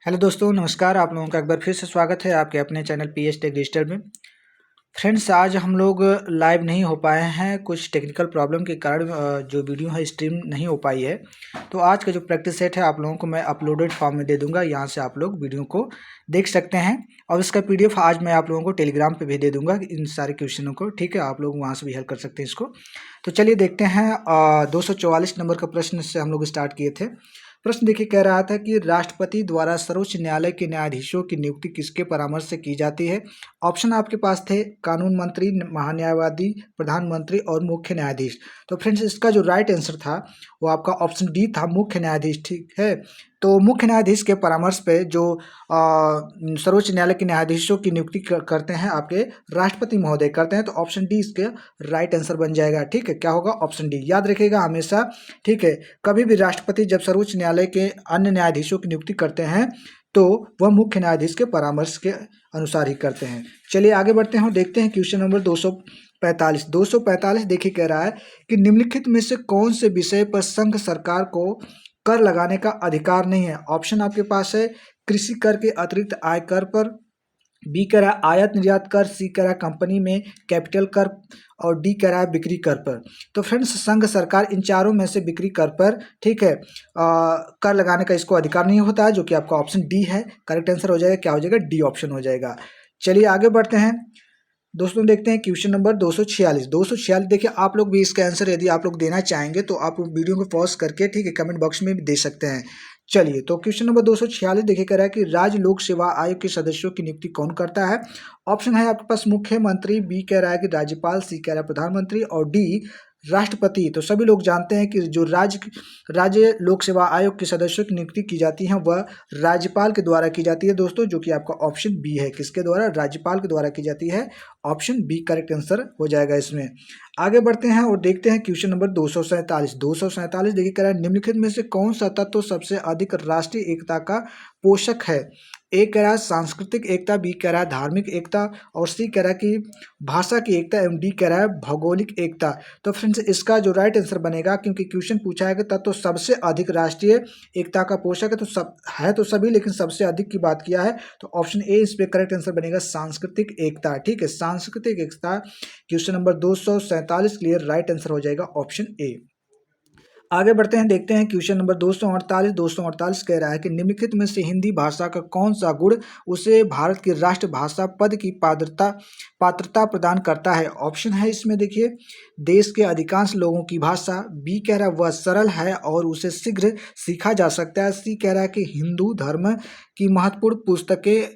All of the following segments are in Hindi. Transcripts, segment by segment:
हेलो दोस्तों, नमस्कार। आप लोगों का एक बार फिर से स्वागत है आपके अपने चैनल पीएच टेक डिजिटल में। फ्रेंड्स, आज हम लोग लाइव नहीं हो पाए हैं, कुछ टेक्निकल प्रॉब्लम के कारण जो वीडियो है स्ट्रीम नहीं हो पाई है। तो आज का जो प्रैक्टिस सेट है आप लोगों को मैं अपलोडेड फॉर्म में दे दूंगा, यहाँ से आप लोग वीडियो को देख सकते हैं। और इसका पीडीएफ आज मैं आप लोगों को टेलीग्राम पे भी दे दूंगा इन सारे क्वेश्चनों को, ठीक है। आप लोग वहाँ से भी हेल्प कर सकते हैं इसको। तो चलिए देखते हैं 244 नंबर का प्रश्न से हम लोग स्टार्ट किए थे। प्रश्न देखिए, कह रहा था कि राष्ट्रपति द्वारा सर्वोच्च न्यायालय के न्यायाधीशों की नियुक्ति किसके परामर्श से की जाती है। ऑप्शन आपके पास थे कानून मंत्री, महान्यायवादी, प्रधानमंत्री और मुख्य न्यायाधीश। तो फ्रेंड्स, इसका जो राइट आंसर था वो आपका ऑप्शन डी था, मुख्य न्यायाधीश, ठीक है। तो मुख्य न्यायाधीश के परामर्श पे जो सर्वोच्च न्यायालय के न्यायाधीशों की नियुक्ति करते हैं आपके राष्ट्रपति महोदय करते हैं। तो ऑप्शन डी इसके राइट आंसर बन जाएगा, ठीक है। क्या होगा? Option D. याद रखिएगा हमेशा, ठीक है। कभी भी राष्ट्रपति जब सर्वोच्च न्यायालय के अन्य न्यायाधीशों की नियुक्ति करते हैं तो वह मुख्य न्यायाधीश के परामर्श के अनुसार ही करते हैं। चलिए आगे बढ़ते हैं और देखते हैं क्वेश्चन नंबर 245 देखिए, कह रहा है कि निम्नलिखित में से कौन से विषय पर संघ सरकार को कर लगाने का अधिकार नहीं है। ऑप्शन आपके पास है कृषि कर के अतिरिक्त आय कर पर, बी कह रहा है आयात निर्यात कर, सी कह रहा है कंपनी में कैपिटल कर और डी कह रहा है बिक्री कर पर। तो फ्रेंड्स, संघ सरकार इन चारों में से बिक्री कर पर, ठीक है, कर लगाने का इसको अधिकार नहीं होता है, जो कि आपका ऑप्शन डी है। करेक्ट आंसर हो जाएगा, क्या हो जाएगा? डी ऑप्शन हो जाएगा। चलिए आगे बढ़ते हैं दोस्तों, देखते हैं क्वेश्चन नंबर 246। देखिए, आप लोग भी इसका आंसर यदि आप लोग देना चाहेंगे तो आप वीडियो को पॉज करके, ठीक है, कमेंट बॉक्स में भी दे सकते हैं। चलिए, तो क्वेश्चन नंबर 246 देखिए, कह रहा है कि राज्य लोक सेवा आयोग के सदस्यों की नियुक्ति कौन करता है। ऑप्शन है आपके पास मुख्यमंत्री, बी कह रहा है कि राज्यपाल, सी कह रहा है प्रधानमंत्री और डी राष्ट्रपति। तो सभी लोग जानते हैं कि जो राज्य लोक सेवा आयोग के सदस्यों की नियुक्ति की जाती है वह राज्यपाल के द्वारा की जाती है दोस्तों, जो कि आपका ऑप्शन बी है। किसके द्वारा? राज्यपाल के द्वारा की जाती है। ऑप्शन बी करेक्ट आंसर हो जाएगा इसमें। आगे बढ़ते हैं और देखते हैं क्वेश्चन नंबर 247 देखिए, कह रहा है निम्नलिखित में से कौन सा तत्व सबसे अधिक राष्ट्रीय एकता का पोषक है। ए कह रहा है सांस्कृतिक एकता, बी कह रहा है धार्मिक एकता और सी कह रहा है कि भाषा की एकता एवं डी कह रहा है भौगोलिक एकता। तो फ्रेंड्स, इसका जो राइट आंसर बनेगा, क्योंकि क्वेश्चन पूछा है कि तत्व सबसे अधिक राष्ट्रीय एकता का पोषक है, तो सब है तो सभी, लेकिन सबसे अधिक की बात किया है, तो ऑप्शन ए इस पे करेक्ट आंसर बनेगा, सांस्कृतिक एकता, ठीक है। सांस्कृतिक एकता question number 247 clear right answer हो जाएगा ऑप्शन ए। आगे बढ़ते हैं, देखते हैं क्वेश्चन नंबर 248 कह रहा है कि निम्नलिखित में से हिंदी भाषा का कौन सा गुण उसे भारत की राष्ट्रभाषा पद की पात्रता प्रदान करता है। ऑप्शन है इसमें देखिए, देश के अधिकांश लोगों की भाषा, बी कह रहा है वह सरल है और उसे शीघ्र सीखा जा सकता है, सी कह रहा है कि हिंदू धर्म की महत्वपूर्ण पुस्तकें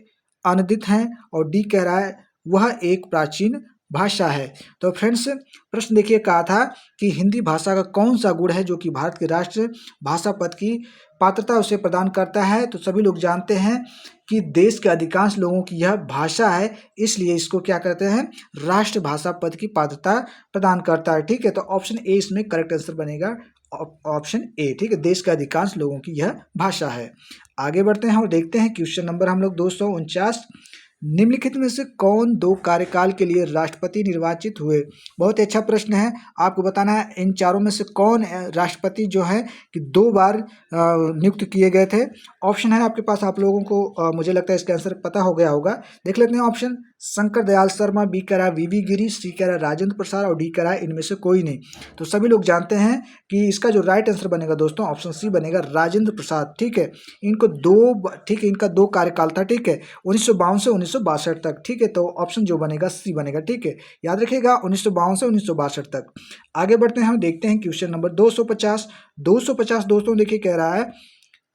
अनदित हैं और डी कह रहा है वह एक प्राचीन भाषा है। तो फ्रेंड्स, प्रश्न देखिए, कहा था कि हिंदी भाषा का कौन सा गुण है जो कि भारत के राष्ट्र भाषा पद की पात्रता उसे प्रदान करता है। तो सभी लोग जानते हैं कि देश के अधिकांश लोगों की यह भाषा है, इसलिए इसको क्या कहते हैं? राष्ट्र भाषा पद की पात्रता प्रदान करता है, ठीक है। तो ऑप्शन ए इसमें करेक्ट आंसर बनेगा, ऑप्शन ए, ठीक है। देश के अधिकांश लोगों की यह भाषा है। आगे बढ़ते हैं और देखते हैं क्वेश्चन नंबर हम लोग 249। निम्नलिखित में से कौन 2 कार्यकाल के लिए राष्ट्रपति निर्वाचित हुए। बहुत ही अच्छा प्रश्न है। आपको बताना है इन चारों में से कौन राष्ट्रपति जो है कि 2 बार नियुक्त किए गए थे। ऑप्शन है आपके पास, आप लोगों को मुझे लगता है इसका आंसर पता हो गया होगा। देख लेते हैं ऑप्शन। शंकर दयाल शर्मा, बी कह रहा है वीवी गिरी, सी कह रहा है राजेंद्र प्रसाद और डी कह रहा है इनमें से कोई नहीं। तो सभी लोग जानते हैं कि इसका जो राइट आंसर बनेगा दोस्तों, ऑप्शन सी बनेगा, राजेंद्र प्रसाद, ठीक है। इनको 2, ठीक है, इनका 2 कार्यकाल था, ठीक है, 1952 से 1962 तक, ठीक है। तो ऑप्शन जो बनेगा सी बनेगा, ठीक है। याद रखिएगा 1952 से 1962 तक। आगे बढ़ते हैं, हम देखते हैं क्वेश्चन नंबर 250 दोस्तों, देखिए, कह रहा है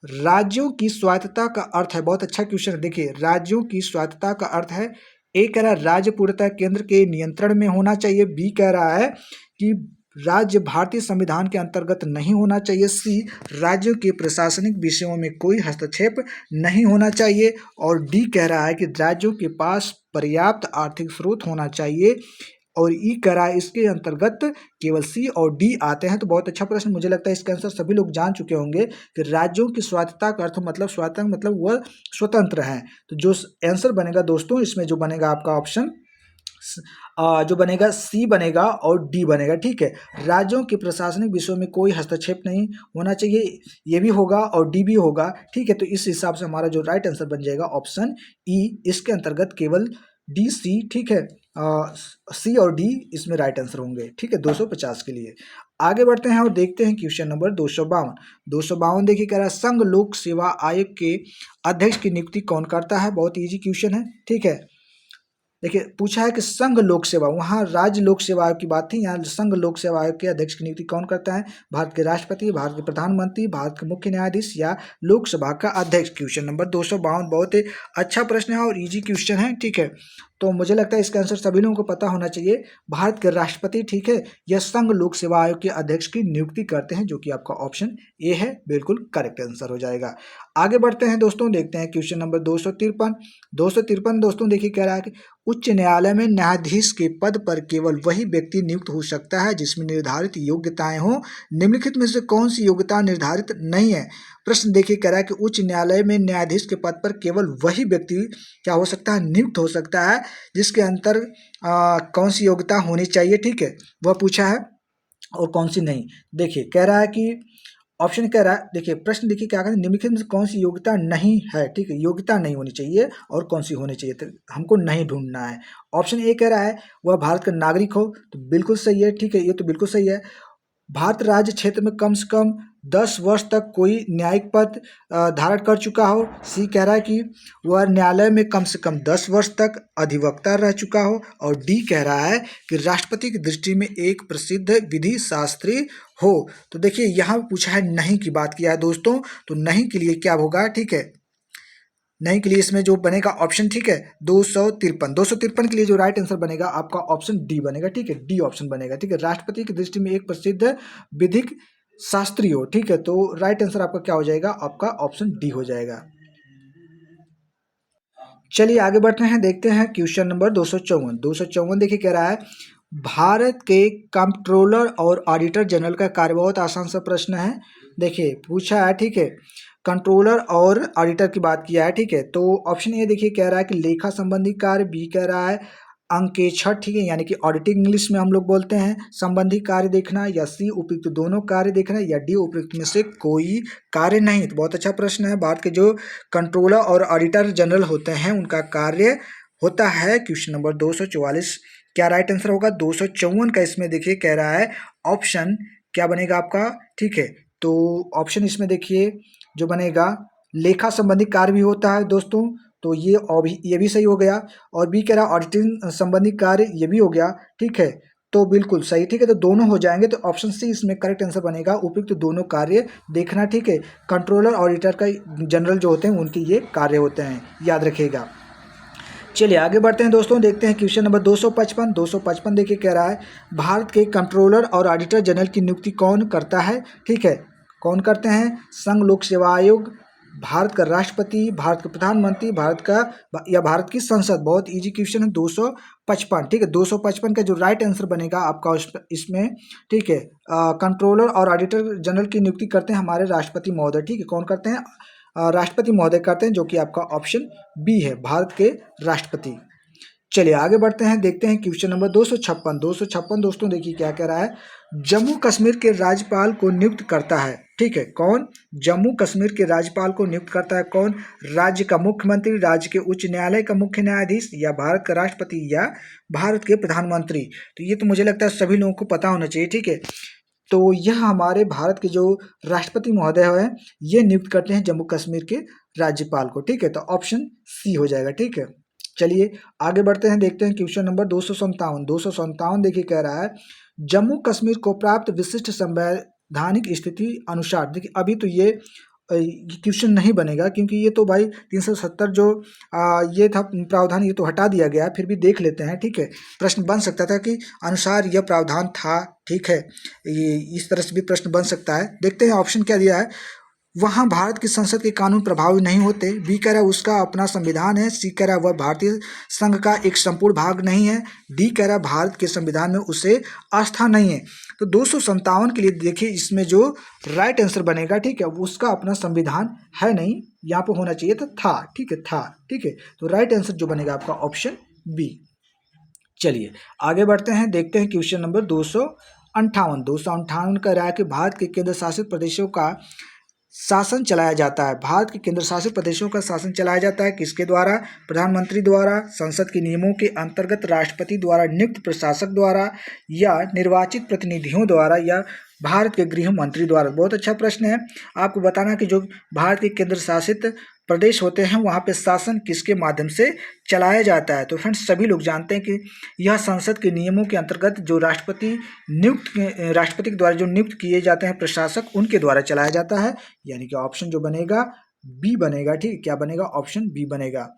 राज्यों की स्वायत्तता का अर्थ है। बहुत अच्छा क्वेश्चन है। देखिए, राज्यों की स्वायत्तता का अर्थ है, ए कह रहा है राज्य पूर्णतः केंद्र के नियंत्रण में होना चाहिए, बी कह रहा है कि राज्य भारतीय संविधान के अंतर्गत नहीं होना चाहिए, सी राज्यों के प्रशासनिक विषयों में कोई हस्तक्षेप नहीं होना चाहिए और डी कह रहा है कि राज्यों के पास पर्याप्त आर्थिक स्रोत होना चाहिए और ई कह रहा है इसके अंतर्गत केवल सी और डी आते हैं। तो बहुत अच्छा प्रश्न, मुझे लगता है इसका आंसर सभी लोग जान चुके होंगे कि राज्यों की स्वायत्तता का अर्थ मतलब स्वायत्त मतलब वह स्वतंत्र है। तो जो आंसर बनेगा दोस्तों इसमें जो बनेगा आपका ऑप्शन जो बनेगा सी बनेगा और डी बनेगा, ठीक है। राज्यों के प्रशासनिक विषयों में कोई हस्तक्षेप नहीं होना चाहिए, ये भी होगा और डी भी होगा, ठीक है। तो इस हिसाब से हमारा जो राइट आंसर बन जाएगा ऑप्शन ई, इसके अंतर्गत केवल डी सी, ठीक है। सी और डी इसमें राइट आंसर होंगे, ठीक है, 250 के लिए। आगे बढ़ते हैं और देखते हैं क्वेश्चन नंबर 252। 252 देखिए कह रहा है संघ लोक सेवा आयोग के अध्यक्ष की नियुक्ति कौन करता है। बहुत इजी क्वेश्चन है, ठीक है। देखिए पूछा है कि संघ लोक सेवा, वहाँ राज्य लोक सेवा आयोग की बात थी, यहाँ संघ लोक सेवा आयोग के अध्यक्ष की नियुक्ति कौन करता है। भारत के राष्ट्रपति, भारत के प्रधानमंत्री, भारत के मुख्य न्यायाधीश या लोकसभा का अध्यक्ष। क्वेश्चन नंबर 252 बहुत ही अच्छा प्रश्न है और इजी क्वेश्चन है, ठीक है। तो मुझे लगता है इसका आंसर सभी लोगों को पता होना चाहिए। भारत के राष्ट्रपति, ठीक है, यह संघ लोक सेवा आयोग के अध्यक्ष की नियुक्ति करते हैं, जो कि आपका ऑप्शन ए है, बिल्कुल करेक्ट आंसर हो जाएगा। आगे बढ़ते हैं दोस्तों, देखते हैं क्वेश्चन नंबर 253। 253 दोस्तों देखिए कह रहा है कि उच्च न्यायालय में न्यायाधीश के पद पर केवल वही व्यक्ति नियुक्त हो सकता है जिसमें निर्धारित योग्यताएं हों। निम्नलिखित में से कौन सी योग्यता निर्धारित नहीं है। प्रश्न देखिए कह रहा है कि उच्च न्यायालय में न्यायाधीश के पद पर केवल वही व्यक्ति क्या हो सकता है, नियुक्त हो सकता है जिसके अंतर कौन सी योग्यता होनी चाहिए, ठीक है, वह पूछा है, और कौन सी नहीं। देखिए कह रहा है कि ऑप्शन कह रहा है, देखिए प्रश्न देखिए क्या कहते हैं, निम्नलिखित में से कौन सी योग्यता नहीं है, ठीक है, योग्यता नहीं होनी चाहिए और कौन सी होनी चाहिए, तो हमको नहीं ढूंढना है। ऑप्शन ए कह रहा है वह भारत का नागरिक हो, तो बिल्कुल सही है, ठीक है, ये तो बिल्कुल सही है। भारत राज्य क्षेत्र में कम से कम 10 वर्ष तक कोई न्यायिक पद धारण कर चुका हो। सी कह रहा है कि वह न्यायालय में कम से कम 10 वर्ष तक अधिवक्ता रह चुका हो। और डी कह रहा है कि राष्ट्रपति की दृष्टि में एक प्रसिद्ध विधि शास्त्री हो। तो देखिए यहाँ पूछा है नहीं की बात किया है दोस्तों, तो नहीं के लिए क्या होगा, ठीक है, नहीं के लिए इसमें जो बनेगा ऑप्शन, ठीक है, 253 के लिए जो राइट आंसर बनेगा आपका ऑप्शन डी बनेगा, ठीक है, डी ऑप्शन बनेगा, ठीक है। राष्ट्रपति की दृष्टि में एक प्रसिद्ध विधिक शास्त्री हो, ठीक है, तो राइट आंसर आपका क्या हो जाएगा, आपका ऑप्शन डी हो जाएगा। चलिए आगे बढ़ते हैं, देखते हैं क्वेश्चन नंबर 254। 254 देखिए कह रहा है भारत के कंट्रोलर और ऑडिटर जनरल का कार्य, बहुत आसान सा प्रश्न है, देखिए पूछा है, ठीक है, कंट्रोलर और ऑडिटर की बात किया है, ठीक है। तो ऑप्शन ए देखिए कह रहा है कि लेखा संबंधी कार्य, बी कह रहा है अंकेक्षण, ठीक है, यानी कि ऑडिटिंग इंग्लिश में हम लोग बोलते हैं, संबंधी कार्य देखना, या सी उपयुक्त दोनों कार्य देखना, या डी उपयुक्त में से कोई कार्य नहीं। तो बहुत अच्छा प्रश्न है। भारत के जो कंट्रोलर और ऑडिटर जनरल होते हैं उनका कार्य होता है, क्वेश्चन नंबर 244 क्या राइट आंसर होगा, 254 का इसमें देखिए कह रहा है ऑप्शन क्या बनेगा आपका, ठीक है। तो ऑप्शन इसमें देखिए जो बनेगा लेखा संबंधी कार्य भी होता है दोस्तों, तो ये भी सही हो गया। और बी कह रहा ऑडिटिंग संबंधी कार्य, ये भी हो गया, ठीक है, तो बिल्कुल सही, ठीक है, तो दोनों हो जाएंगे। तो ऑप्शन सी इसमें करेक्ट आंसर बनेगा, उपयुक्त दोनों कार्य देखना, ठीक है। कंट्रोलर ऑडिटर का जनरल जो होते हैं उनकी ये कार्य होते हैं, याद रखिएगा। चलिए आगे बढ़ते हैं दोस्तों, देखते हैं क्वेश्चन नंबर 255। 255 देखिए कह रहा है भारत के कंट्रोलर और ऑडिटर जनरल की नियुक्ति कौन करता है, ठीक है, कौन करते हैं, संघ लोक सेवा आयोग, भारत का राष्ट्रपति, भारत का प्रधानमंत्री, भारत का या भारत की संसद। बहुत इजी क्वेश्चन है 255, ठीक है। 255 का जो राइट आंसर बनेगा आपका इसमें, ठीक है, कंट्रोलर और ऑडिटर जनरल की नियुक्ति करते हैं हमारे राष्ट्रपति महोदय, ठीक है, कौन करते हैं, राष्ट्रपति महोदय करते हैं, जो कि आपका ऑप्शन बी है, भारत के राष्ट्रपति। चलिए आगे बढ़ते हैं, देखते हैं क्वेश्चन नंबर 256। 256 दोस्तों देखिए क्या कह रहा है, जम्मू कश्मीर के राज्यपाल को नियुक्त करता है, ठीक है, कौन, जम्मू कश्मीर के राज्यपाल को नियुक्त करता है कौन, राज्य का मुख्यमंत्री, राज्य के उच्च न्यायालय का मुख्य न्यायाधीश, या भारत का राष्ट्रपति, या भारत के प्रधानमंत्री। तो ये तो मुझे लगता है सभी लोगों को पता होना चाहिए, ठीक है। तो यह हमारे भारत के जो राष्ट्रपति महोदय हैं ये नियुक्त करते हैं जम्मू कश्मीर के राज्यपाल को, ठीक है, तो ऑप्शन सी हो जाएगा, ठीक है। चलिए आगे बढ़ते हैं, देखते हैं क्वेश्चन नंबर 257। 257 देखिए कह रहा है जम्मू कश्मीर को प्राप्त विशिष्ट संवैधानिक स्थिति अनुसार, देखिए अभी तो ये क्वेश्चन नहीं बनेगा क्योंकि ये तो भाई 370 जो ये था प्रावधान, ये तो हटा दिया गया, फिर भी देख लेते हैं, ठीक है। प्रश्न बन सकता था कि अनुसार यह प्रावधान था, ठीक है, ये इस तरह से भी प्रश्न बन सकता है। देखते हैं ऑप्शन क्या दिया है, वहाँ भारत की संसद के कानून प्रभावी नहीं होते, बी कह रहा है उसका अपना संविधान है, सी कह रहा है वह भारतीय संघ का एक संपूर्ण भाग नहीं है, डी कह रहा है भारत के संविधान में उसे आस्था नहीं है। तो 257 के लिए देखिए इसमें जो राइट आंसर बनेगा, ठीक है, उसका अपना संविधान है नहीं, यहाँ पर होना चाहिए था, ठीक है, था, ठीक है, तो राइट आंसर जो बनेगा आपका ऑप्शन बी। चलिए आगे बढ़ते हैं, देखते हैं क्वेश्चन नंबर 258 का रहा है कि भारत के केंद्र शासित प्रदेशों का शासन चलाया जाता है। भारत के केंद्र शासित प्रदेशों का शासन चलाया जाता है किसके द्वारा? प्रधानमंत्री द्वारा, संसद के नियमों के अंतर्गत राष्ट्रपति द्वारा नियुक्त प्रशासक द्वारा, या निर्वाचित प्रतिनिधियों द्वारा, या भारत के गृह मंत्री द्वारा। बहुत अच्छा प्रश्न है। आपको बताना कि जो भारत के केंद्र शासित प्रदेश होते हैं वहाँ पे शासन किसके माध्यम से चलाया जाता है? तो फ्रेंड्स सभी लोग जानते हैं कि यह संसद के नियमों के अंतर्गत जो राष्ट्रपति के द्वारा जो नियुक्त किए जाते हैं प्रशासक, उनके द्वारा चलाया जाता है। यानी कि ऑप्शन जो बनेगा बी बनेगा। ठीक, क्या बनेगा? ऑप्शन बी बनेगा।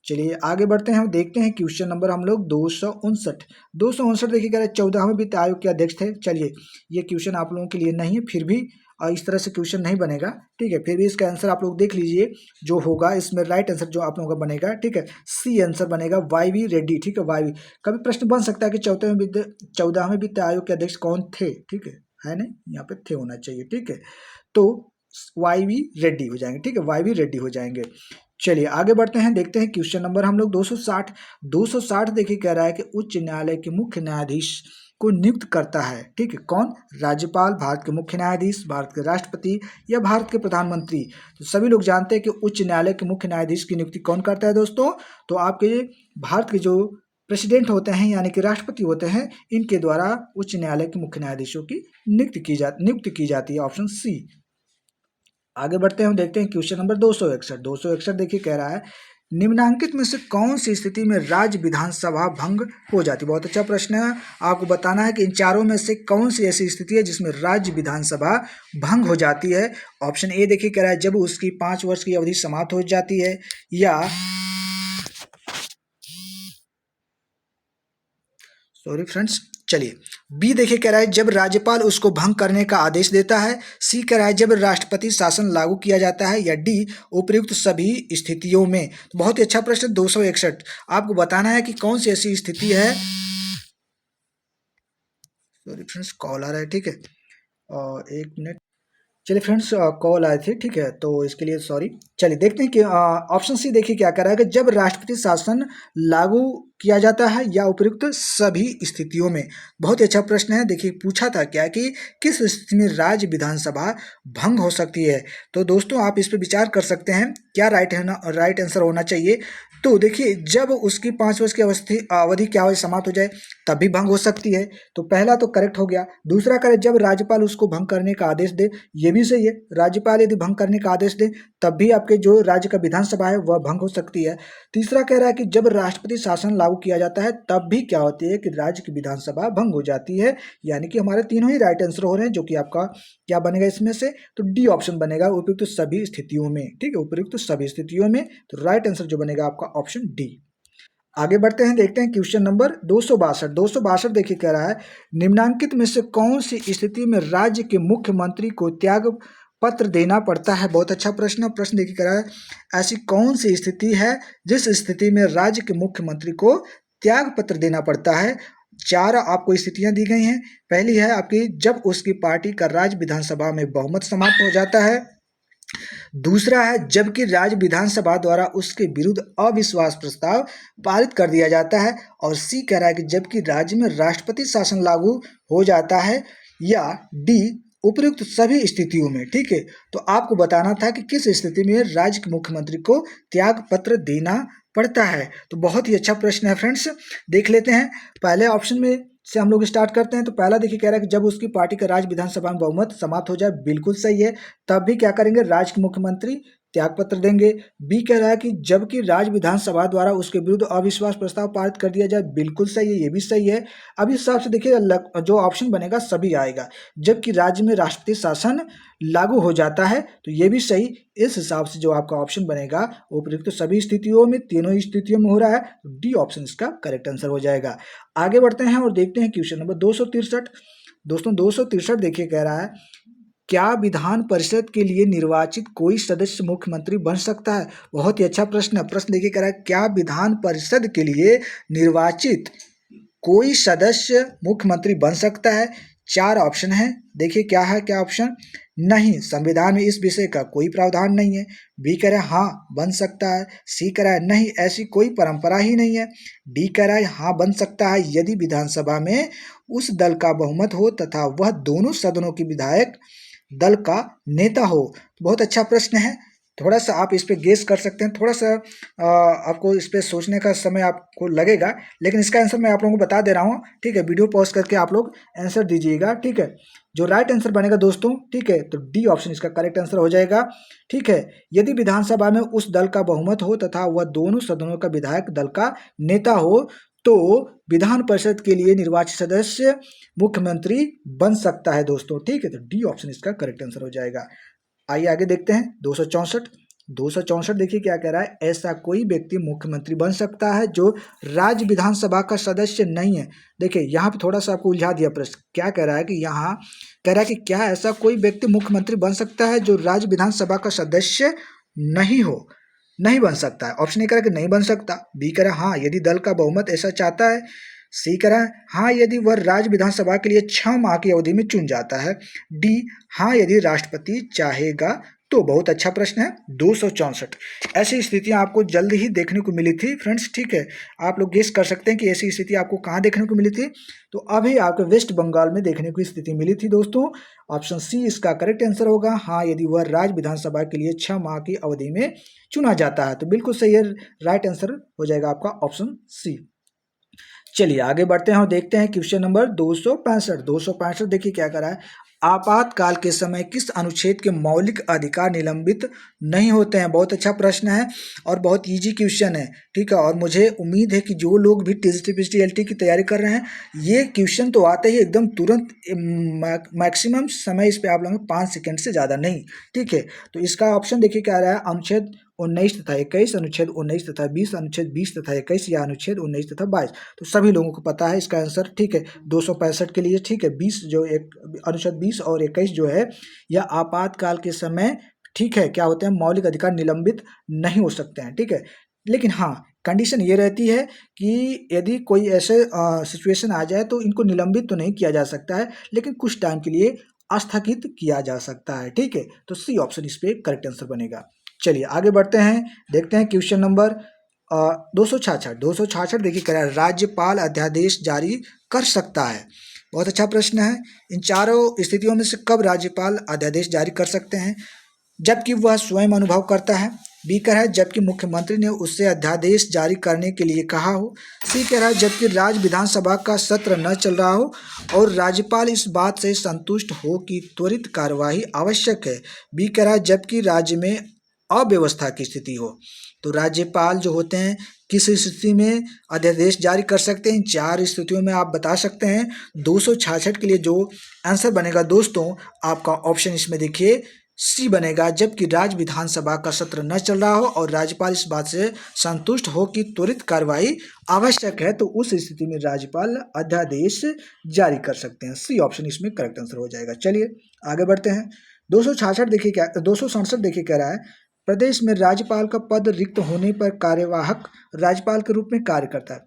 चलिए आगे बढ़ते हैं, हम देखते हैं क्वेश्चन नंबर हम लोग 259 देखिए कह रहे 14वें वित्त आयोग के अध्यक्ष थे। चलिए ये क्वेश्चन आप लोगों के लिए नहीं है, फिर भी इस तरह से क्वेश्चन नहीं बनेगा। ठीक है, फिर भी इसका आंसर आप लोग देख लीजिए जो होगा इसमें राइट आंसर जो आप लोगों का बनेगा। ठीक है, सी आंसर बनेगा, YV रेड्डी। ठीक है, YV। कभी प्रश्न बन सकता है कि 14वें वित्त आयोग के अध्यक्ष कौन थे? ठीक है नहीं, यहाँ पे थे होना चाहिए। ठीक है, तो YV रेड्डी हो जाएंगे। ठीक है, YV रेड्डी हो जाएंगे। चलिए आगे बढ़ते हैं, देखते हैं क्वेश्चन नंबर हम लोग 260 देखिए कह रहा है कि उच्च न्यायालय के मुख्य न्यायाधीश को नियुक्त करता है। ठीक है, कौन? राज्यपाल, भारत के मुख्य न्यायाधीश, भारत के राष्ट्रपति, या भारत के प्रधानमंत्री। तो सभी लोग जानते हैं कि उच्च न्यायालय के मुख्य न्यायाधीश की नियुक्ति कौन करता है दोस्तों? तो आपके भारत के जो प्रेसिडेंट होते हैं यानी कि राष्ट्रपति होते हैं, इनके द्वारा उच्च न्यायालय के मुख्य न्यायाधीशों की नियुक्ति की जाती है। Option C. आगे बढ़ते हैं, देखते हैं क्वेश्चन नंबर 261 देखिए कह रहा है निम्नांकित में से कौन सी स्थिति में राज्य विधानसभा भंग हो जाती है? बहुत अच्छा प्रश्न है। आपको बताना है कि इन चारों में से कौन सी ऐसी स्थिति है जिसमें राज्य विधानसभा भंग हो जाती है। ऑप्शन ए देखिए कह रहा है जब उसकी 5 वर्ष की अवधि समाप्त हो जाती है, या सॉरी फ्रेंड्स, चलिए बी देखिए कह रहा है जब राज्यपाल उसको भंग करने का आदेश देता है, सी कह रहा है जब राष्ट्रपति शासन लागू किया जाता है, या डी उपयुक्त सभी स्थितियों में। तो बहुत ही अच्छा प्रश्न 261। आपको बताना है कि कौन सी ऐसी स्थिति है। सॉरी फ्रेंड्स, कॉल आ रहा है। ठीक है, और 1 मिनट। चलिए फ्रेंड्स, कॉल आए थे। ठीक है, तो इसके लिए सॉरी। चलिए देखते हैं कि ऑप्शन सी देखिए क्या कर रहा है कि जब राष्ट्रपति शासन लागू किया जाता है या उपयुक्त सभी स्थितियों में। बहुत ही अच्छा प्रश्न है। देखिए पूछा था क्या कि किस स्थिति में राज्य विधानसभा भंग हो सकती है। तो दोस्तों आप इस पर विचार कर सकते हैं क्या राइट आंसर होना चाहिए। तो देखिए जब उसकी 5 वर्ष की अवधि क्या हो समाप्त हो जाए तब भी भंग हो सकती है। तो पहला तो करेक्ट हो गया। दूसरा करेक्ट जब राज्यपाल उसको भंग करने का आदेश दे, ये भी सही है। राज्यपाल यदि भंग करने का आदेश दे तब भी आपके जो राज्य का विधानसभा है वह भंग हो सकती है। तीसरा कह रहा है कि जब राष्ट्रपति शासन लागू किया जाता है तब भी क्या होती है कि राज्य की विधानसभा भंग हो जाती है। यानी कि हमारे तीनों ही राइट आंसर हो रहे हैं, जो कि आपका क्या बनेगा इसमें से? तो डी ऑप्शन बनेगा, उपयुक्त सभी स्थितियों में। ठीक है, उपयुक्त सभी स्थितियों में। तो राइट आंसर जो बनेगा आपका ऑप्शन डी। आगे बढ़ते हैं, देखते हैं क्वेश्चन नंबर 262 देखिए कह रहा है निम्नांकित में से कौन सी स्थिति में राज्य के मुख्यमंत्री को त्याग पत्र देना पड़ता है? बहुत अच्छा प्रश्न देखिए कह रहा है ऐसी कौन सी स्थिति है जिस स्थिति में राज्य के मुख्यमंत्री को त्याग पत्र देना पड़ता है। 4 आपको स्थितियां दी गई हैं। पहली है आपकी जब उसकी पार्टी का राज्य विधानसभा में बहुमत समाप्त हो जाता है। दूसरा है जबकि राज्य विधानसभा द्वारा उसके विरुद्ध अविश्वास प्रस्ताव पारित कर दिया जाता है। और सी कह रहा है कि जबकि राज्य में राष्ट्रपति शासन लागू हो जाता है, या डी उपयुक्त सभी स्थितियों में। ठीक है, तो आपको बताना था कि किस स्थिति में राज्य के मुख्यमंत्री को त्याग पत्र देना पड़ता है। तो बहुत ही अच्छा प्रश्न है फ्रेंड्स, देख लेते हैं। पहले ऑप्शन में से हम लोग स्टार्ट करते हैं। तो पहला देखिए कह रहा है कि जब उसकी पार्टी का राज्य विधानसभा में बहुमत समाप्त हो जाए, बिल्कुल सही है। तब भी क्या करेंगे? राज्य के मुख्यमंत्री त्याग पत्र देंगे। बी कह रहा है कि जबकि राज्य विधानसभा द्वारा उसके विरुद्ध अविश्वास प्रस्ताव पारित कर दिया जाए, बिल्कुल सही है, ये भी सही है। अब इस हिसाब से देखिए जो ऑप्शन बनेगा सभी आएगा। जबकि राज्य में राष्ट्रपति शासन लागू हो जाता है, तो ये भी सही। इस हिसाब से जो आपका ऑप्शन बनेगा उपयुक्त सभी स्थितियों में, तीनों स्थितियों में हो रहा है, तो डी ऑप्शन इसका करेक्ट आंसर हो जाएगा। आगे बढ़ते हैं और देखते हैं क्वेश्चन नंबर 263। दोस्तों 263 देखिए कह रहा है क्या विधान परिषद के लिए निर्वाचित कोई सदस्य मुख्यमंत्री बन सकता है? बहुत ही अच्छा प्रश्न है। प्रश्न देखिए कह रहा है क्या विधान परिषद के लिए निर्वाचित कोई सदस्य मुख्यमंत्री बन सकता है? 4 ऑप्शन है। देखिए क्या है, क्या ऑप्शन, नहीं, संविधान में इस विषय का कोई प्रावधान नहीं है। बी कह रहा है हाँ बन सकता है। सी कह रहा है नहीं, ऐसी कोई परंपरा ही नहीं है। डी कह रहा है हाँ बन सकता है यदि विधानसभा में उस दल का बहुमत हो तथा वह दोनों सदनों की विधायक दल का नेता हो। बहुत अच्छा प्रश्न है। थोड़ा सा आप इस पे गेस कर सकते हैं, थोड़ा सा आपको इस पे सोचने का समय आपको लगेगा, लेकिन इसका आंसर मैं आप लोगों को बता दे रहा हूँ। ठीक है, वीडियो पॉज करके आप लोग आंसर दीजिएगा। ठीक है, जो राइट आंसर बनेगा दोस्तों, ठीक है, तो डी ऑप्शन इसका करेक्ट आंसर हो जाएगा। ठीक है, यदि विधानसभा में उस दल का बहुमत हो तथा वह दोनों सदनों का विधायक दल का नेता हो तो विधान परिषद के लिए निर्वाचित सदस्य मुख्यमंत्री बन सकता है दोस्तों। ठीक है, तो डी ऑप्शन इसका करेक्ट आंसर हो जाएगा। आइए आगे देखते हैं 264 देखिए क्या कह रहा है, ऐसा कोई व्यक्ति मुख्यमंत्री बन सकता है जो राज्य विधानसभा का सदस्य नहीं है। देखिए यहाँ पे थोड़ा सा आपको उलझा दिया प्रश्न। क्या कह रहा है कि यहाँ कह रहा है कि क्या ऐसा कोई व्यक्ति मुख्यमंत्री बन सकता है जो राज्य विधानसभा का सदस्य नहीं हो। नहीं बन सकता है। ऑप्शन ए कह रहा है कि नहीं बन सकता। बी कह रहा है हाँ यदि दल का बहुमत ऐसा चाहता है। सी कह रहा है हाँ यदि वह राज्य विधानसभा के लिए 6 माह की अवधि में चुन जाता है। डी हाँ यदि राष्ट्रपति चाहेगा तो। बहुत अच्छा प्रश्न है। 264 ऐसी स्थितियां आपको जल्द ही देखने को मिली थी फ्रेंड्स। ठीक है, आप लोग गेस कर सकते हैं कि ऐसी स्थिति आपको कहाँ देखने को मिली थी। तो अभी आपको वेस्ट बंगाल में देखने को स्थिति मिली थी दोस्तों। ऑप्शन सी इसका करेक्ट आंसर होगा। हाँ यदि वह राज्य विधानसभा के लिए 6 माह की अवधि में चुना जाता है, तो बिल्कुल सही है, राइट आंसर हो जाएगा आपका ऑप्शन सी। चलिए आगे बढ़ते हैं और देखते हैं क्वेश्चन नंबर 265 देखिए क्या करा है, आपातकाल के समय किस अनुच्छेद के मौलिक अधिकार निलंबित नहीं होते हैं। बहुत अच्छा प्रश्न है और बहुत इजी क्वेश्चन है। ठीक है, और मुझे उम्मीद है कि जो लोग भी टीजीटी की तैयारी कर रहे हैं, ये क्वेश्चन तो आते ही एकदम तुरंत, मैक्सिमम समय इस पे आप लोगों 5 सेकंड से ज़्यादा नहीं। ठीक है, तो इसका ऑप्शन देखिए क्या आ रहा है, अनुच्छेद 19 तथा 21, अनुच्छेद 19 तथा 20, अनुच्छेद 20 तथा 21 या अनुच्छेद 19 तथा 22। तो सभी लोगों को पता है इसका आंसर। ठीक है, 265 के लिए। ठीक है, 20 जो एक अनुच्छेद 20 और 21 जो है यह आपातकाल के समय, ठीक है, क्या होते हैं, मौलिक अधिकार निलंबित नहीं हो सकते हैं। ठीक है, लेकिन हाँ कंडीशन ये रहती है कि यदि कोई ऐसे सिचुएशन आ जाए तो इनको निलंबित तो नहीं किया जा सकता है, लेकिन कुछ टाइम के लिए स्थगित किया जा सकता है। ठीक है, तो सी ऑप्शन इस पे करेक्ट आंसर बनेगा। चलिए आगे बढ़ते हैं, देखते हैं क्वेश्चन नंबर 266 देखिए कह रहा है, राज्यपाल अध्यादेश जारी कर सकता है। बहुत अच्छा प्रश्न है। इन चारों स्थितियों में से कब राज्यपाल अध्यादेश जारी कर सकते हैं, जबकि वह स्वयं अनुभव करता है। बी कह रहा है जबकि मुख्यमंत्री ने उससे अध्यादेश जारी करने के लिए कहा हो। सी कह रहा है जबकि राज्य विधानसभा का सत्र न चल रहा हो और राज्यपाल इस बात से संतुष्ट हो कि त्वरित कार्यवाही आवश्यक है। बी कह रहा है जबकि राज्य में अव्यवस्था की स्थिति हो। तो राज्यपाल जो होते हैं किस स्थिति में अध्यादेश जारी कर सकते हैं, 4 स्थितियों में आप बता सकते हैं। 266 के लिए जो आंसर बनेगा दोस्तों, आपका ऑप्शन इसमें देखिए सी बनेगा, जबकि राज्य विधानसभा का सत्र न चल रहा हो और राज्यपाल इस बात से संतुष्ट हो कि त्वरित कार्रवाई आवश्यक है, तो उस स्थिति में राज्यपाल अध्यादेश जारी कर सकते हैं। सी ऑप्शन इसमें करेक्ट आंसर हो जाएगा। चलिए आगे बढ़ते हैं। 266 देखिए क्या 267 देखिए कह रहा है, प्रदेश में राज्यपाल का पद रिक्त होने पर कार्यवाहक राज्यपाल के रूप में कार्य करता है।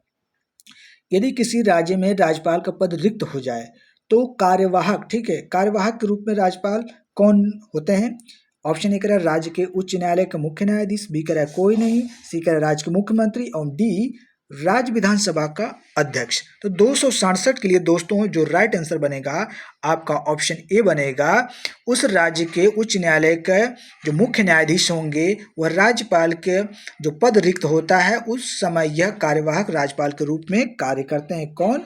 यदि किसी राज्य में राज्यपाल का पद रिक्त हो जाए तो कार्यवाहक, ठीक है, कार्यवाहक के रूप में राज्यपाल कौन होते हैं। ऑप्शन ए कह रहा है राज्य के उच्च न्यायालय के मुख्य न्यायाधीश, बी कह रहा है कोई नहीं, सी कह रहा है राज्य के मुख्यमंत्री और डी राज्य विधानसभा का अध्यक्ष। तो 267 के लिए दोस्तों जो राइट आंसर बनेगा आपका ऑप्शन ए बनेगा। उस राज्य के उच्च न्यायालय के जो मुख्य न्यायाधीश होंगे वह राज्यपाल के जो पद रिक्त होता है उस समय यह कार्यवाहक राज्यपाल के रूप में कार्य करते हैं। कौन,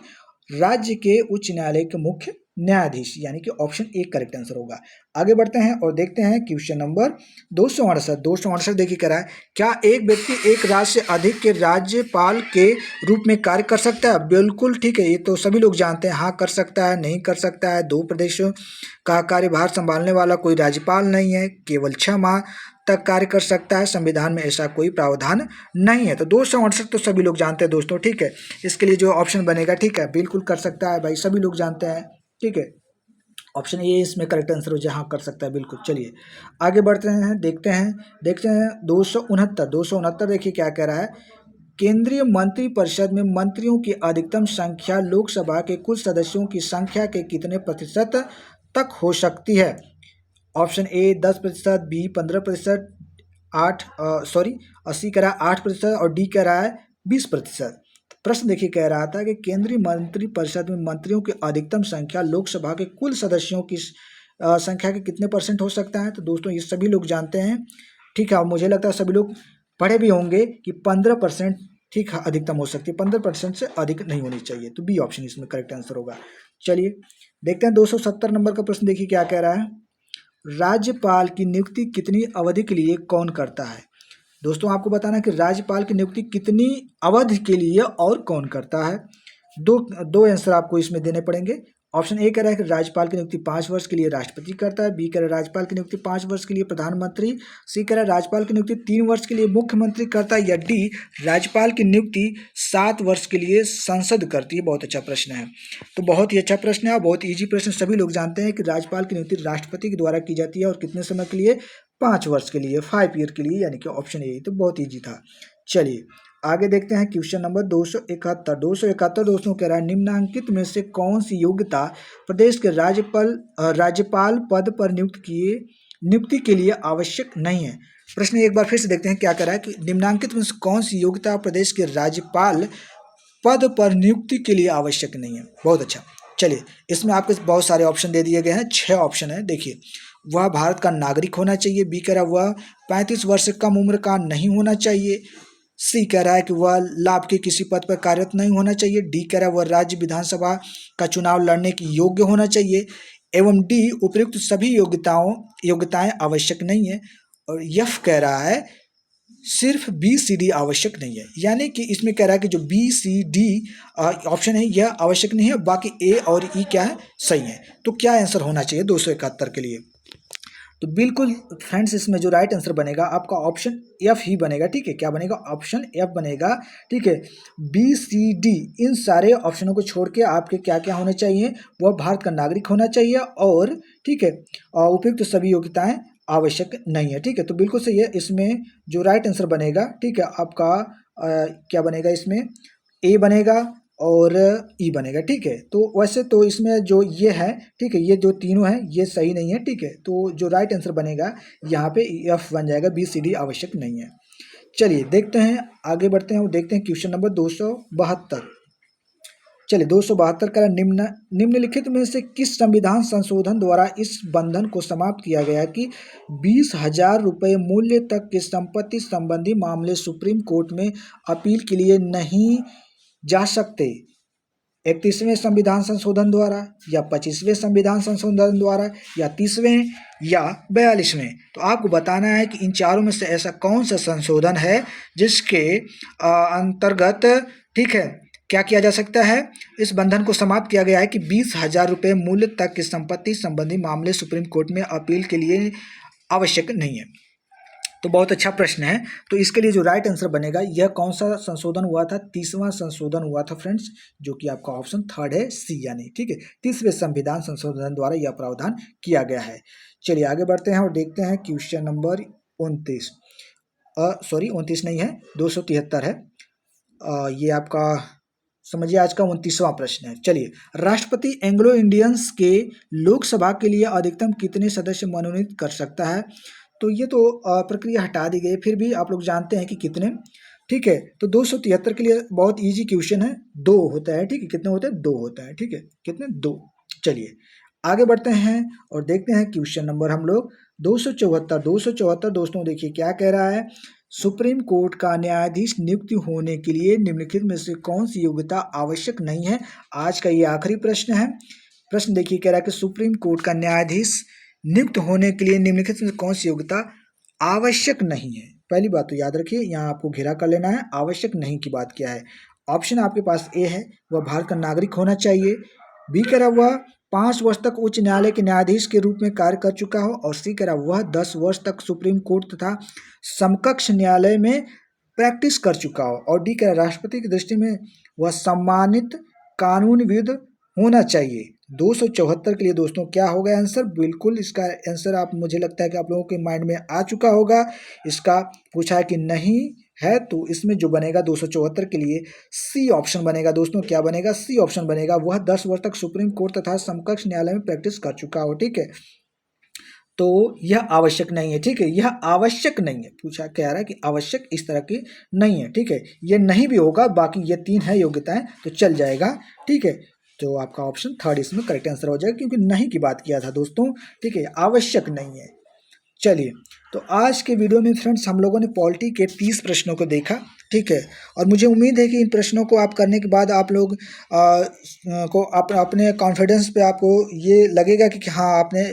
राज्य के उच्च न्यायालय के मुख्य न्यायाधीश, यानी कि ऑप्शन ए करेक्ट आंसर होगा। आगे बढ़ते हैं और देखते हैं क्वेश्चन नंबर 268 देखिए कह रहा है, क्या एक व्यक्ति एक राज्य से अधिक के राज्यपाल के रूप में कार्य कर सकता है। बिल्कुल ठीक है, ये तो सभी लोग जानते हैं, हाँ कर सकता है, नहीं कर सकता है। 2 प्रदेशों का कार्यभार संभालने वाला कोई राज्यपाल नहीं है, केवल 6 माह तक कार्य कर सकता है, संविधान में ऐसा कोई प्रावधान नहीं है। तो 268 तो सभी लोग जानते हैं दोस्तों। ठीक है, इसके लिए जो ऑप्शन बनेगा, ठीक है, बिल्कुल कर सकता है भाई, सभी लोग जानते हैं। ठीक है, ऑप्शन ए इसमें करेक्ट आंसर हो जाए, हाँ कर सकता है बिल्कुल। चलिए आगे बढ़ते हैं, देखते हैं 269 देखिए क्या कह रहा है, केंद्रीय मंत्रिपरिषद में मंत्रियों की अधिकतम संख्या लोकसभा के कुल सदस्यों की संख्या के कितने प्रतिशत तक हो सकती है? ऑप्शन ए 10%, बी 15%, 80 कह रहा है 8% और डी कह रहा है 20%। प्रश्न देखिए कह रहा था कि केंद्रीय मंत्रिपरिषद में मंत्रियों की अधिकतम संख्या लोकसभा के कुल सदस्यों की संख्या के कितने परसेंट हो सकता है? तो दोस्तों ये सभी लोग जानते हैं, ठीक है, और मुझे लगता है सभी लोग पढ़े भी होंगे कि 15%, ठीक है, अधिकतम हो सकती है, 15% से अधिक नहीं होनी चाहिए। तो बी ऑप्शन इसमें करेक्ट आंसर होगा। चलिए देखते हैं 270 नंबर का प्रश्न, देखिए क्या कह रहा है। राज्यपाल की नियुक्ति कितनी अवधि के लिए कौन करता है? दोस्तों आपको बताना है कि राज्यपाल की नियुक्ति कितनी अवधि के लिए और कौन करता है। दो आंसर आपको इसमें देने पड़ेंगे। ऑप्शन ए कह रहा है कि राज्यपाल की नियुक्ति 5 वर्ष के लिए राष्ट्रपति करता है, बी कह रहा है राज्यपाल की नियुक्ति 5 वर्ष के लिए प्रधानमंत्री, सी कह रहा है राज्यपाल की नियुक्ति 3 वर्ष के लिए मुख्यमंत्री करता है, या डी राज्यपाल की नियुक्ति 7 वर्ष के लिए संसद करती है। बहुत अच्छा प्रश्न है, तो बहुत ही अच्छा प्रश्न है और बहुत ईजी प्रश्न। सभी लोग जानते हैं कि राज्यपाल की नियुक्ति राष्ट्रपति के द्वारा की जाती है और कितने समय के लिए? 5 वर्ष के लिए, 5 ईयर के लिए, यानी कि ऑप्शन ए। तो बहुत ईजी था। चलिए आगे देखते हैं क्वेश्चन नंबर 271 दोस्तों कह रहा है निम्नांकित में से कौन सी योग्यता प्रदेश के राज्यपाल पद पर नियुक्ति के लिए आवश्यक नहीं है? प्रश्न एक बार फिर से देखते हैं क्या कह रहा है कि निम्नांकित में से कौन सी योग्यता प्रदेश के राज्यपाल पद पर नियुक्ति के लिए आवश्यक नहीं है? बहुत अच्छा। चलिए इसमें आपके बहुत सारे ऑप्शन दे दिए गए हैं, 6 ऑप्शन है। देखिए, वह भारत का नागरिक होना चाहिए, बी कह रहा है वह 35 वर्ष से कम उम्र का नहीं होना चाहिए, सी कह रहा है कि वह लाभ के किसी पद पर कार्यरत नहीं होना चाहिए, डी कह रहा है वह राज्य विधानसभा का चुनाव लड़ने की योग्य होना चाहिए, एवं डी उपयुक्त सभी योग्यताएं आवश्यक नहीं है, और एफ कह रहा है सिर्फ बी सी डी आवश्यक नहीं है। यानी कि इसमें कह रहा है कि जो बी सी डी ऑप्शन है यह आवश्यक नहीं है, बाकी ए और ई क्या है? सही है। तो क्या आंसर होना चाहिए 271 के लिए? तो बिल्कुल फ्रेंड्स इसमें जो राइट आंसर बनेगा आपका ऑप्शन एफ ही बनेगा, ठीक है। क्या बनेगा? ऑप्शन एफ बनेगा, ठीक है। बी सी डी इन सारे ऑप्शनों को छोड़ के आपके क्या क्या होने चाहिए? वह भारत का नागरिक होना चाहिए और, ठीक है, उपयुक्त सभी योग्यताएं आवश्यक नहीं है, ठीक है। तो बिल्कुल सही है। इसमें जो राइट आंसर बनेगा, ठीक है, आपका क्या बनेगा? इसमें ए बनेगा और ई बनेगा, ठीक है। तो वैसे तो इसमें जो ये है, ठीक है, ये जो तीनों हैं ये सही नहीं है, ठीक है। तो जो राइट आंसर बनेगा यहाँ पे एफ बन जाएगा, बी सी डी आवश्यक नहीं है। चलिए देखते हैं, आगे बढ़ते हैं और देखते हैं क्वेश्चन नंबर 272। चलिए 272 का निम्नलिखित में से किस संविधान संशोधन द्वारा इस बंधन को समाप्त किया गया कि 20,000 रुपये मूल्य तक के संपत्ति संबंधी मामले सुप्रीम कोर्ट में अपील के लिए नहीं जा सकते? 31वें संविधान संशोधन द्वारा, या 25वें संविधान संशोधन द्वारा, या 30वें, या 42वें? तो आपको बताना है कि इन चारों में से ऐसा कौन सा संशोधन है जिसके अंतर्गत, ठीक है, क्या किया जा सकता है? इस बंधन को समाप्त किया गया है कि 20,000 रुपये मूल्य तक की संपत्ति संबंधी मामले सुप्रीम कोर्ट में अपील के लिए आवश्यक नहीं है। तो बहुत अच्छा प्रश्न है। तो इसके लिए जो राइट आंसर बनेगा, यह कौन सा संशोधन हुआ था? 30वां संशोधन हुआ था फ्रेंड्स, जो कि आपका ऑप्शन 3 है, सी यानी, ठीक है, 30वें संविधान संशोधन द्वारा यह प्रावधान किया गया है। चलिए आगे बढ़ते हैं और देखते हैं क्वेश्चन नंबर 29 29 नहीं है, 273 है। ये आपका समझिए आज का 29वां प्रश्न है। चलिए, राष्ट्रपति एंग्लो इंडियंस के लोकसभा के लिए अधिकतम कितने सदस्य मनोनीत कर सकता है? तो ये तो प्रक्रिया हटा दी गई, फिर भी आप लोग जानते हैं कि कितने, ठीक है। तो 273 के लिए बहुत इजी क्वेश्चन है, 2 होता है, ठीक है। कितने होते हैं? 2 होता है, ठीक है। कितने? 2। चलिए आगे बढ़ते हैं और देखते हैं क्वेश्चन नंबर हम लोग 274 दोस्तों देखिए क्या कह रहा है। सुप्रीम कोर्ट का न्यायाधीश नियुक्ति होने के लिए निम्नलिखित में से कौन सी योग्यता आवश्यक नहीं है? आज का ये आखिरी प्रश्न है। प्रश्न देखिए कह रहा है कि सुप्रीम कोर्ट का न्यायाधीश नियुक्त होने के लिए निम्नलिखित में कौन सी योग्यता आवश्यक नहीं है? पहली बात तो याद रखिए, यहाँ आपको घेरा कर लेना है, आवश्यक नहीं की बात क्या है। ऑप्शन आपके पास ए है, वह भारत का नागरिक होना चाहिए, बी कह रहा वह 5 वर्ष तक उच्च न्यायालय के न्यायाधीश के रूप में कार्य कर चुका हो, और सी कह रहा वह 10 वर्ष तक सुप्रीम कोर्ट तथा समकक्ष न्यायालय में प्रैक्टिस कर चुका हो, और डी कह रहा राष्ट्रपति की दृष्टि में वह सम्मानित कानूनविद होना चाहिए। 274 के लिए दोस्तों क्या होगा आंसर? बिल्कुल इसका आंसर आप, मुझे लगता है कि आप लोगों के माइंड में आ चुका होगा। इसका पूछा है कि नहीं है, तो इसमें जो बनेगा 274 के लिए सी ऑप्शन बनेगा दोस्तों। क्या बनेगा? सी ऑप्शन बनेगा। वह 10 वर्ष तक सुप्रीम कोर्ट तथा समकक्ष न्यायालय में प्रैक्टिस कर चुका हो। ठीक है, तो यह आवश्यक नहीं है। ठीक है, यह आवश्यक नहीं है। पूछा कह रहा है कि आवश्यक इस तरह की नहीं है। ठीक है, ये नहीं भी होगा, बाकी ये 3 है योग्यताएं तो चल जाएगा। ठीक है, तो आपका ऑप्शन थर्ड इसमें करेक्ट आंसर हो जाएगा, क्योंकि नहीं की बात किया था दोस्तों। ठीक है, आवश्यक नहीं है। चलिए, तो आज के वीडियो में फ्रेंड्स हम लोगों ने पॉलिटी के 30 प्रश्नों को देखा। ठीक है, और मुझे उम्मीद है कि इन प्रश्नों को आप करने के बाद आप लोग को अपने कॉन्फिडेंस पे आपको ये लगेगा कि हाँ, आपने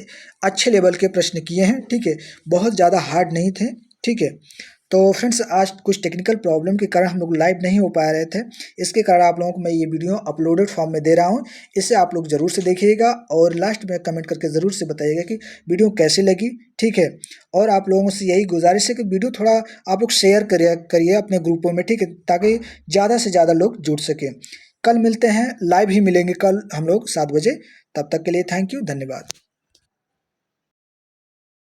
अच्छे लेवल के प्रश्न किए हैं। ठीक है, बहुत ज़्यादा हार्ड नहीं थे। ठीक है, तो फ्रेंड्स आज कुछ टेक्निकल प्रॉब्लम के कारण हम लोग लाइव नहीं हो पा रहे थे। इसके कारण आप लोगों को मैं ये वीडियो अपलोडेड फॉर्म में दे रहा हूँ। इसे आप लोग ज़रूर से देखिएगा और लास्ट में कमेंट करके ज़रूर से बताइएगा कि वीडियो कैसी लगी। ठीक है, और आप लोगों से यही गुजारिश है कि वीडियो थोड़ा आप लोग शेयर करिए अपने ग्रुपों में। ठीक है, ताकि ज़्यादा से ज़्यादा लोग जुड़ सकें। कल मिलते हैं, लाइव ही मिलेंगे कल हम लोग 7 बजे। तब तक के लिए थैंक यू, धन्यवाद।